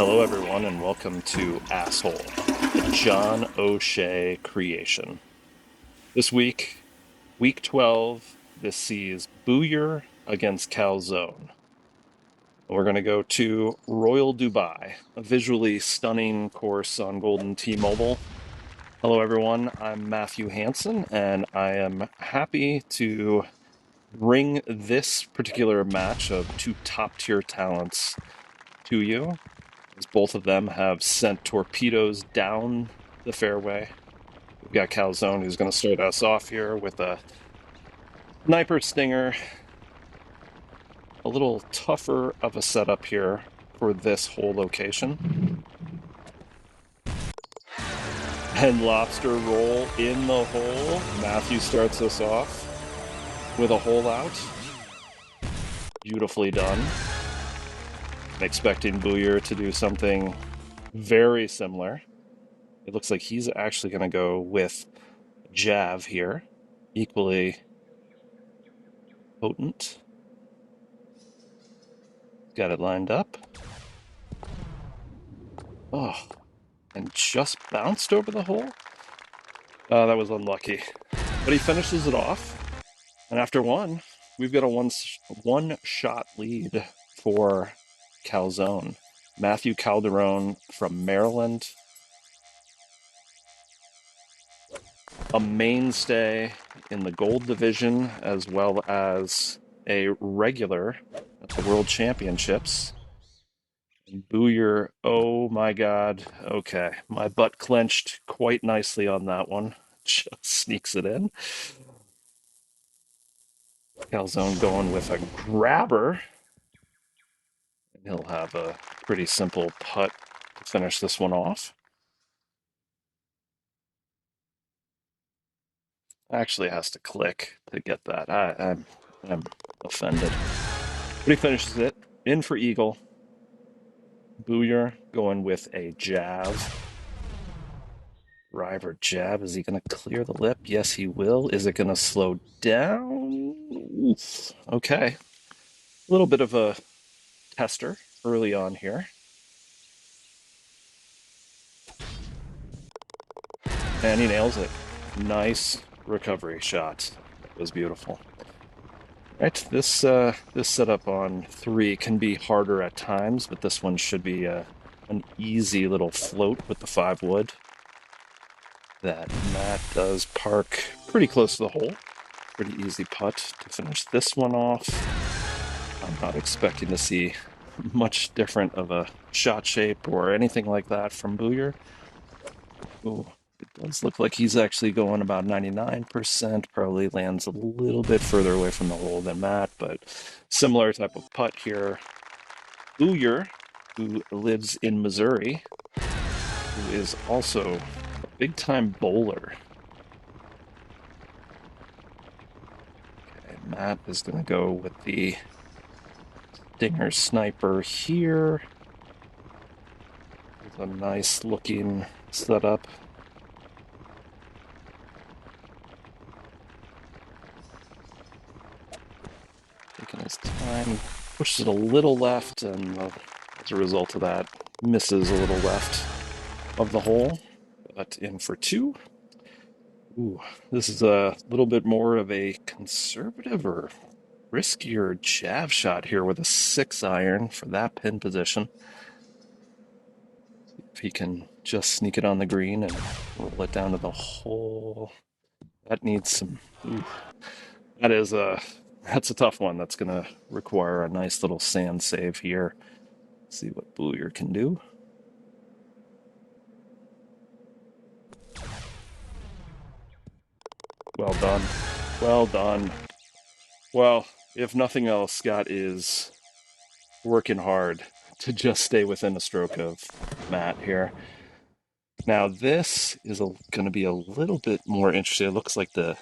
Hello, everyone, and welcome to Asshole, a John O'Shea creation. This week, week 12, this sees Booyer against Calzone. We're going to go to Royal Dubai, a visually stunning course on Golden T-Mobile. Hello, everyone. I'm Matthew Hansen, and I am happy to bring this particular match of two top-tier talents to you, as both of them have sent torpedoes down the fairway. We've got Calzone, who's going to start us off here with a sniper stinger. A little tougher of a setup here for this whole location. And lobster roll in the hole. Matthew starts us off with a hole out. Beautifully done. I'm expecting Booyer to do something very similar. It looks like he's actually going to go with Jav here. Equally potent. Got it lined up. Oh, and just bounced over the hole. Oh, that was unlucky. But he finishes it off. And after one, we've got a one-shot lead for Calzone. Matthew Calderon from Maryland. A mainstay in the gold division as well as a regular at the World Championships. And Booyer, oh my God. Okay, my butt clenched quite nicely on that one. Just sneaks it in. Calzone going with a grabber. And he'll have a pretty simple putt to finish this one off. Actually has to click to get that. I'm offended. But he finishes it. In for eagle. Booyer going with a jab. Driver jab. Is he going to clear the lip? Yes, he will. Is it going to slow down? Oof. Okay. A little bit of a tester early on here. And he nails it. Nice recovery shot. It was beautiful. Right, this setup on 3 can be harder at times, but this one should be an easy little float with the 5 wood that Matt does park pretty close to the hole. Pretty easy putt to finish this one off. I'm not expecting to see much different of a shot shape or anything like that from Booyer. Ooh, it does look like he's actually going about 99%, probably lands a little bit further away from the hole than Matt, but similar type of putt here. Booyer, who lives in Missouri, who is also a big-time bowler. Okay, Matt is going to go with the Stinger Sniper here. With a nice-looking setup. Taking his time, pushes it a little left, and as a result of that, misses a little left of the hole, but in for 2. Ooh, this is a little bit more of a conservative or riskier jab shot here with a 6-iron for that pin position. If he can just sneak it on the green and roll it down to the hole. That needs some. Ooh, that is that's a tough one. That's going to require a nice little sand save here. See what Booyer can do. Well done. Well done. Well, if nothing else, Scott is working hard to just stay within a stroke of Matt here. Now, this is going to be a little bit more interesting. It looks like the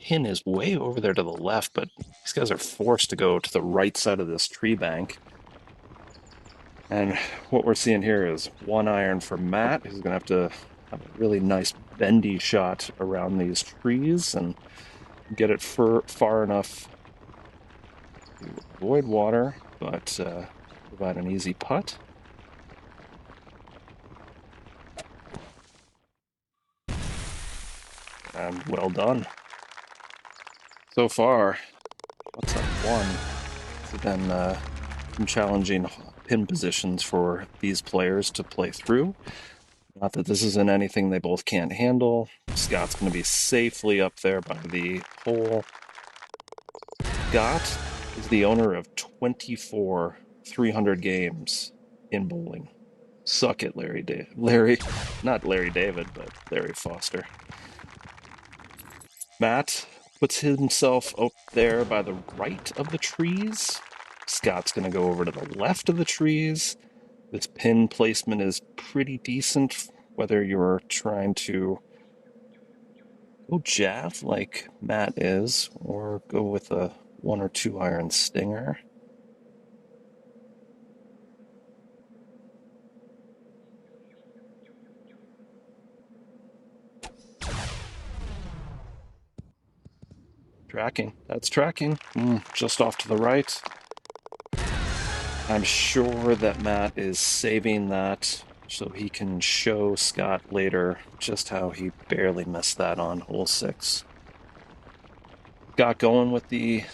pin is way over there to the left, but these guys are forced to go to the right side of this tree bank. And what we're seeing here is 1-iron for Matt, who's going to have to have a really nice bendy shot around these trees and get it far enough to avoid water, but provide an easy putt. And well done. So far, what's up one? It's been some challenging pin positions for these players to play through. Not that this isn't anything they both can't handle. Scott's going to be safely up there by the hole. Scott is the owner of 24 300 games in bowling. Suck it, Larry, not Larry David, but Larry Foster. Matt puts himself up there by the right of the trees. Scott's going to go over to the left of the trees. This pin placement is pretty decent, whether you're trying to go jav like Matt is, or go with a 1 or 2 iron stinger. Tracking. That's tracking. Just off to the right. I'm sure that Matt is saving that so he can show Scott later just how he barely missed that on hole 6. Got going with the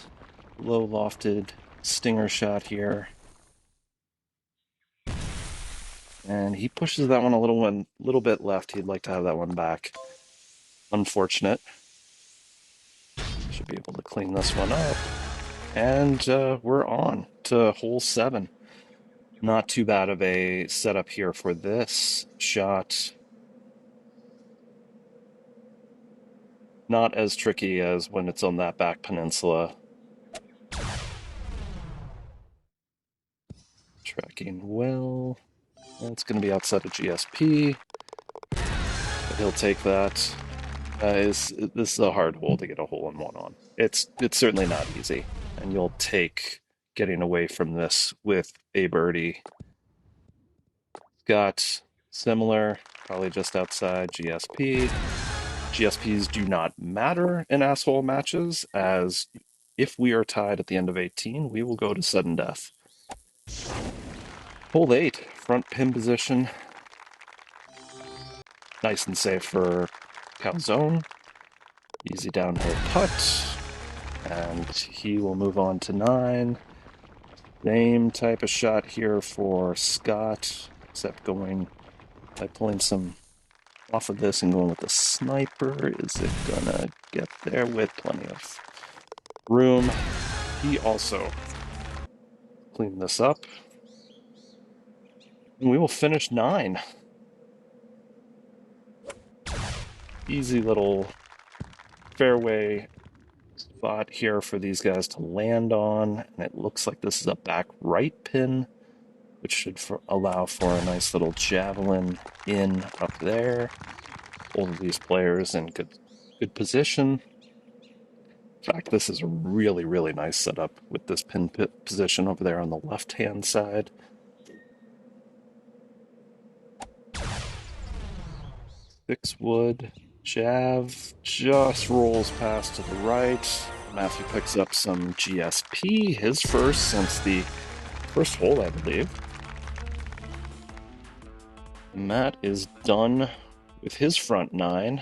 low lofted stinger shot here. And he pushes that one a little bit left. He'd like to have that one back. Unfortunate. Should be able to clean this one up. And we're on to hole 7. Not too bad of a setup here for this shot. Not as tricky as when it's on that back peninsula. Tracking well. It's going to be outside of GSP. But he'll take that. This is a hard hole to get a hole in one on. It's certainly not easy, and you'll take getting away from this with a birdie. Got similar, probably just outside GSP. GSPs do not matter in asshole matches, as if we are tied at the end of 18, we will go to sudden death. Hole 8, front pin position. Nice and safe for Calzone. Easy downhill putt. And he will move on to 9. Same type of shot here for Scott, except going by pulling some off of this and going with the sniper. Is it gonna get there with plenty of room? He also cleaned this up. And we will finish 9. Easy little fairway spot here for these guys to land on. And it looks like this is a back right pin, which should allow for a nice little javelin in up there. All of these players in good position. In fact, this is a really, really nice setup with this pin position over there on the left-hand side. Six wood, jav, just rolls past to the right. Matthew picks up some GSP, his first since the first hole, I believe. Matt is done with his front 9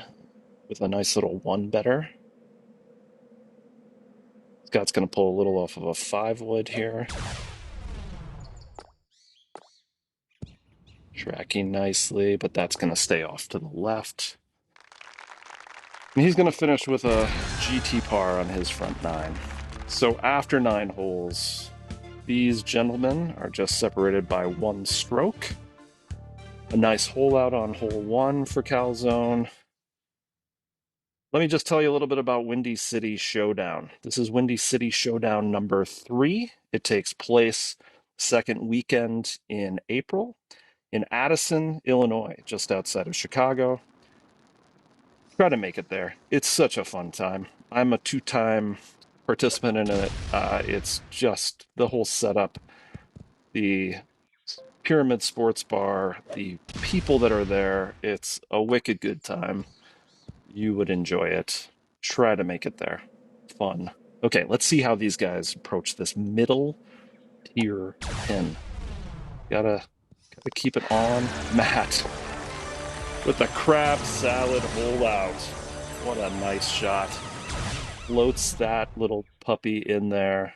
with a nice little 1 better. Scott's going to pull a little off of a 5 wood here. Tracking nicely, but that's going to stay off to the left. And he's going to finish with a GT par on his front 9. So after 9 holes, these gentlemen are just separated by 1 stroke. A nice hole out on hole 1 for Calzone. Let me just tell you a little bit about Windy City Showdown. This is Windy City Showdown number 3. It takes place second weekend in April in Addison, Illinois, just outside of Chicago. Try to make it there. It's such a fun time. I'm a 2-time participant in it. It's just the whole setup, the Pyramid Sports Bar, the people that are there. It's a wicked good time. You would enjoy it. Try to make it there. Fun. Okay, let's see how these guys approach this middle tier pin. Gotta keep it on. Matt with the crab salad hole out. What a nice shot. Floats that little puppy in there.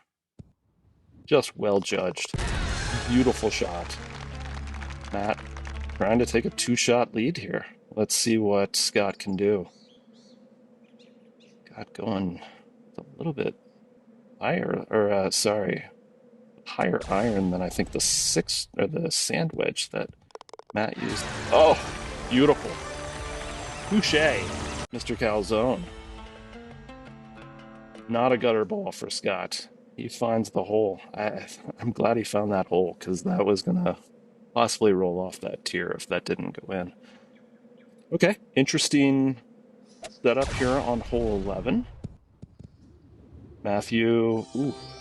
Just well judged. Beautiful shot. Matt trying to take a two-shot lead here. Let's see what Scott can do. Scott going a little bit higher, or sorry, higher iron than I think the six or the sand wedge that Matt used. Oh, beautiful. Touche, Mr. Calzone. Not a gutter ball for Scott. He finds the hole. I'm glad he found that hole because that was going to possibly roll off that tier if that didn't go in. Okay, interesting setup here on hole 11. Matthew,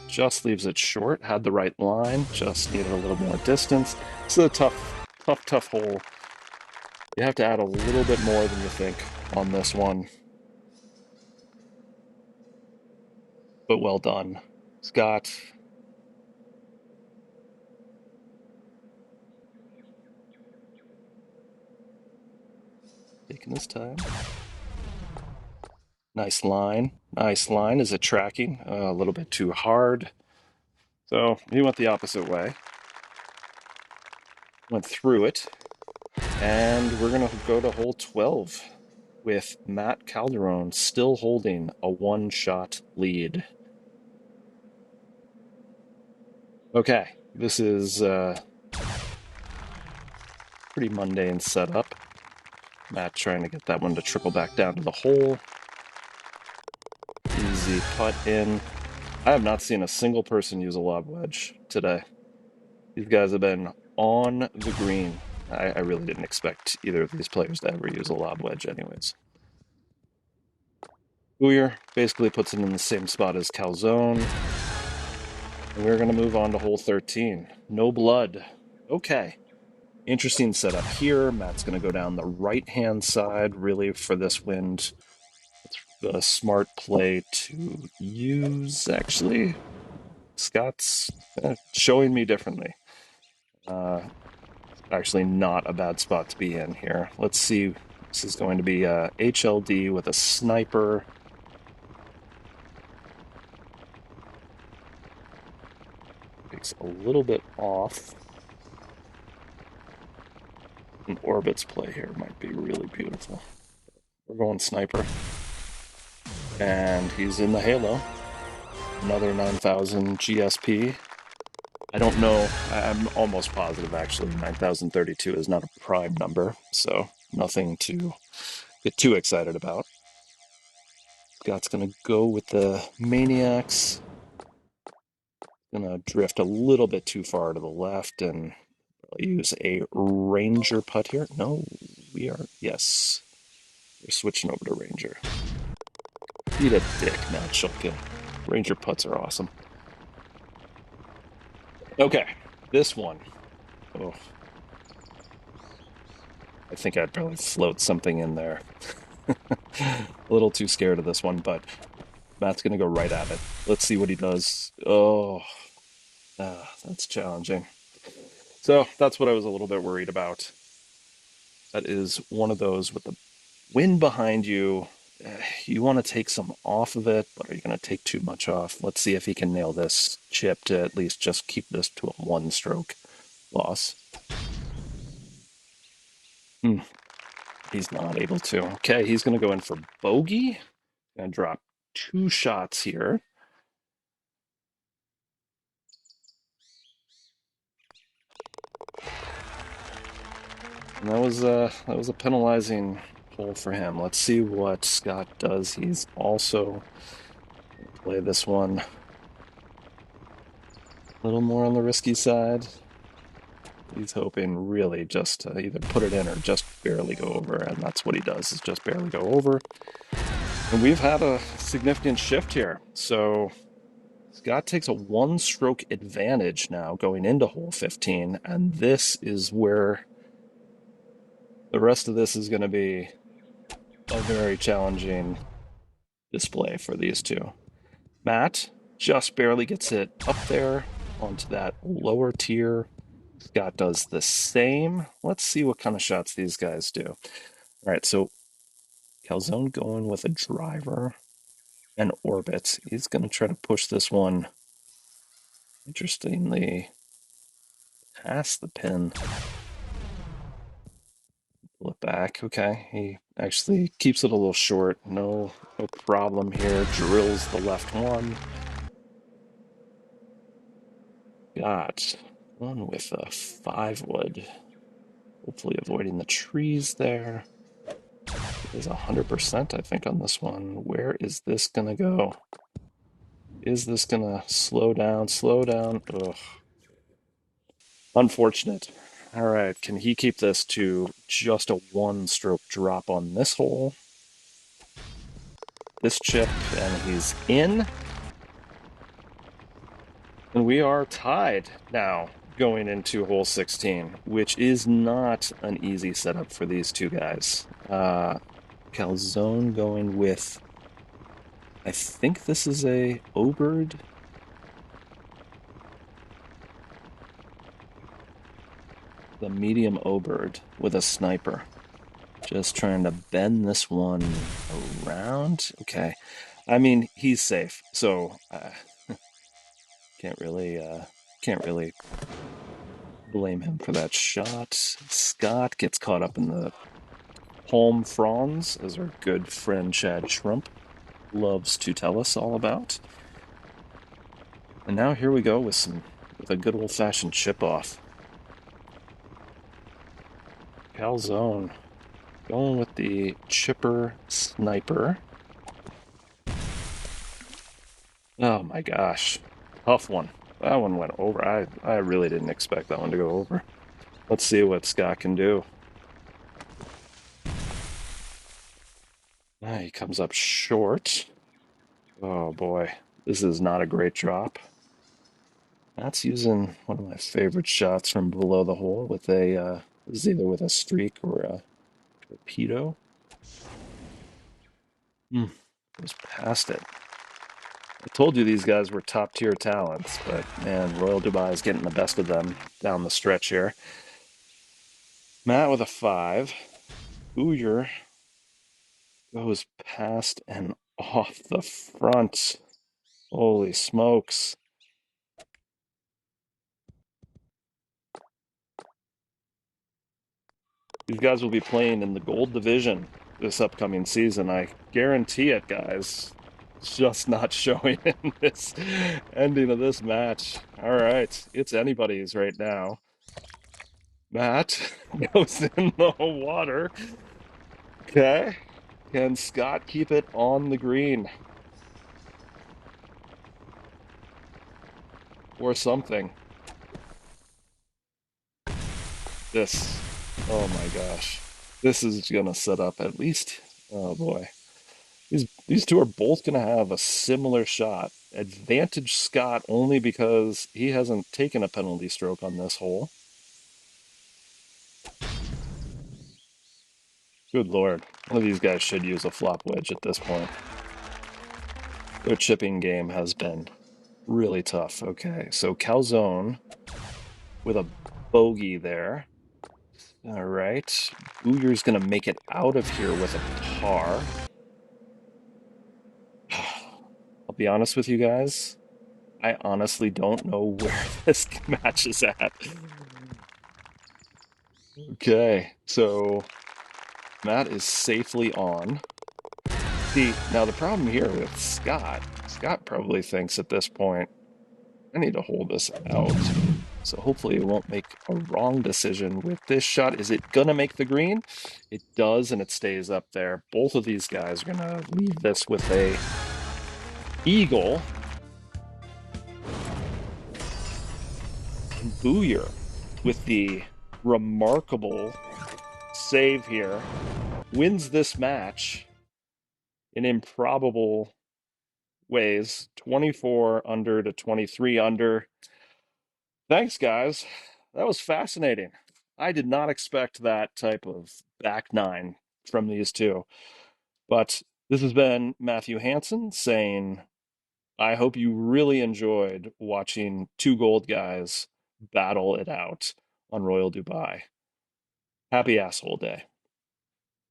just leaves it short. Had the right line, just needed a little more distance. This is a tough hole. You have to add a little bit more than you think on this one. But well done. Scott, taking his time. Nice line. Nice line. Is it tracking? A little bit too hard. So he went the opposite way. Went through it. And we're going to go to hole 12 with Matt Calderon still holding a one-shot lead. Okay, this is pretty mundane setup. Matt trying to get that one to trickle back down to the hole. Easy putt in. I have not seen a single person use a lob wedge today. These guys have been on the green. I really didn't expect either of these players to ever use a lob wedge anyways. Booyer basically puts it in the same spot as Calzone. And we're going to move on to hole 13. No blood. Okay. Interesting setup here. Matt's going to go down the right-hand side, really, for this wind. It's a smart play to use, actually. Scott's showing me differently. Actually not a bad spot to be in here. Let's see. This is going to be HLD with a sniper. Takes a little bit off. An Orbit's play here might be really beautiful. We're going sniper. And he's in the halo. Another 9,000 GSP. I don't know. I'm almost positive, actually. 9,032 is not a prime number, so nothing to get too excited about. Scott's going to go with the Maniacs. Going to drift a little bit too far to the left and use a Ranger putt here. No, we are. Yes. We're switching over to Ranger. Eat a dick, Matt Schulke. Ranger putts are awesome. Okay, this one. Oh, I think I'd probably float something in there. A little too scared of this one, but Matt's going to go right at it. Let's see what he does. Oh, that's challenging. So that's what I was a little bit worried about. That is one of those with the wind behind you. You want to take some off of it, but are you going to take too much off? Let's see if he can nail this chip to at least just keep this to a one-stroke loss. He's not able to. Okay, he's going to go in for bogey. Going to drop two shots here. And that was a penalizing hole for him. Let's see what Scott does. He's also going to play this one a little more on the risky side. He's hoping really just to either put it in or just barely go over, and that's what he does, is just barely go over. And we've had a significant shift here. So Scott takes a one-stroke advantage now going into hole 15, and this is where the rest of this is going to be a very challenging display for these two. Matt just barely gets it up there onto that lower tier. Scott does the same. Let's see what kind of shots these guys do. All right, so Calzone going with a driver and orbit. He's going to try to push this one, interestingly, past the pin. Pull it back. Okay, he actually keeps it a little short. No problem here. Drills the left one. Got one with a 5 wood. Hopefully avoiding the trees there. It is 100%, I think, on this one. Where is this gonna go? Is this gonna slow down? Slow down. Ugh. Unfortunate. All right, can he keep this to just a one-stroke drop on this hole? This chip, and he's in. And we are tied now going into hole 16, which is not an easy setup for these two guys. Calzone going with, I think this is a Obird. The medium Obird with a sniper. Just trying to bend this one around. Okay. I mean, he's safe, so can't really can't really blame him for that shot. Scott gets caught up in the palm fronds, as our good friend Chad Trump loves to tell us all about. And now here we go with a good old fashioned chip off. Calzone going with the chipper sniper. Oh my gosh. Tough one. That one went over. I really didn't expect that one to go over. Let's see what Scott can do. He comes up short. Oh boy. This is not a great drop. That's using one of my favorite shots from below the hole with this is either with a streak or a torpedo. Goes past it. I told you these guys were top tier talents, but man, Royal Dubai is getting the best of them down the stretch here. Matt with a 5. Booyer goes past and off the front. Holy smokes. These guys will be playing in the gold division this upcoming season. I guarantee it, guys. It's just not showing in this ending of this match. All right, it's anybody's right now. Matt goes in the water. Okay. Can Scott keep it on the green or something? This, oh my gosh. This is gonna set up at least, oh boy. These two are both gonna have a similar shot. Advantage Scott only because he hasn't taken a penalty stroke on this hole. Good Lord. One of these guys should use a flop wedge at this point. Their chipping game has been really tough. Okay, so Calzone with a bogey there. All right. Bouyer's going to make it out of here with a par. I'll be honest with you guys. I honestly don't know where this match is at. Okay, so Matt is safely on. See, now the problem here with Scott probably thinks at this point, I need to hold this out. So hopefully it won't make a wrong decision with this shot. Is it going to make the green? It does, and it stays up there. Both of these guys are going to leave this with a eagle. And Booyer with the remarkable save here wins this match in improbable ways. 24 under to 23 under. Thanks, guys. That was fascinating. I did not expect that type of back nine from these two. But this has been Matthew Hansen saying, I hope you really enjoyed watching two gold guys battle it out. on Royal Dubai. Happy asshole day.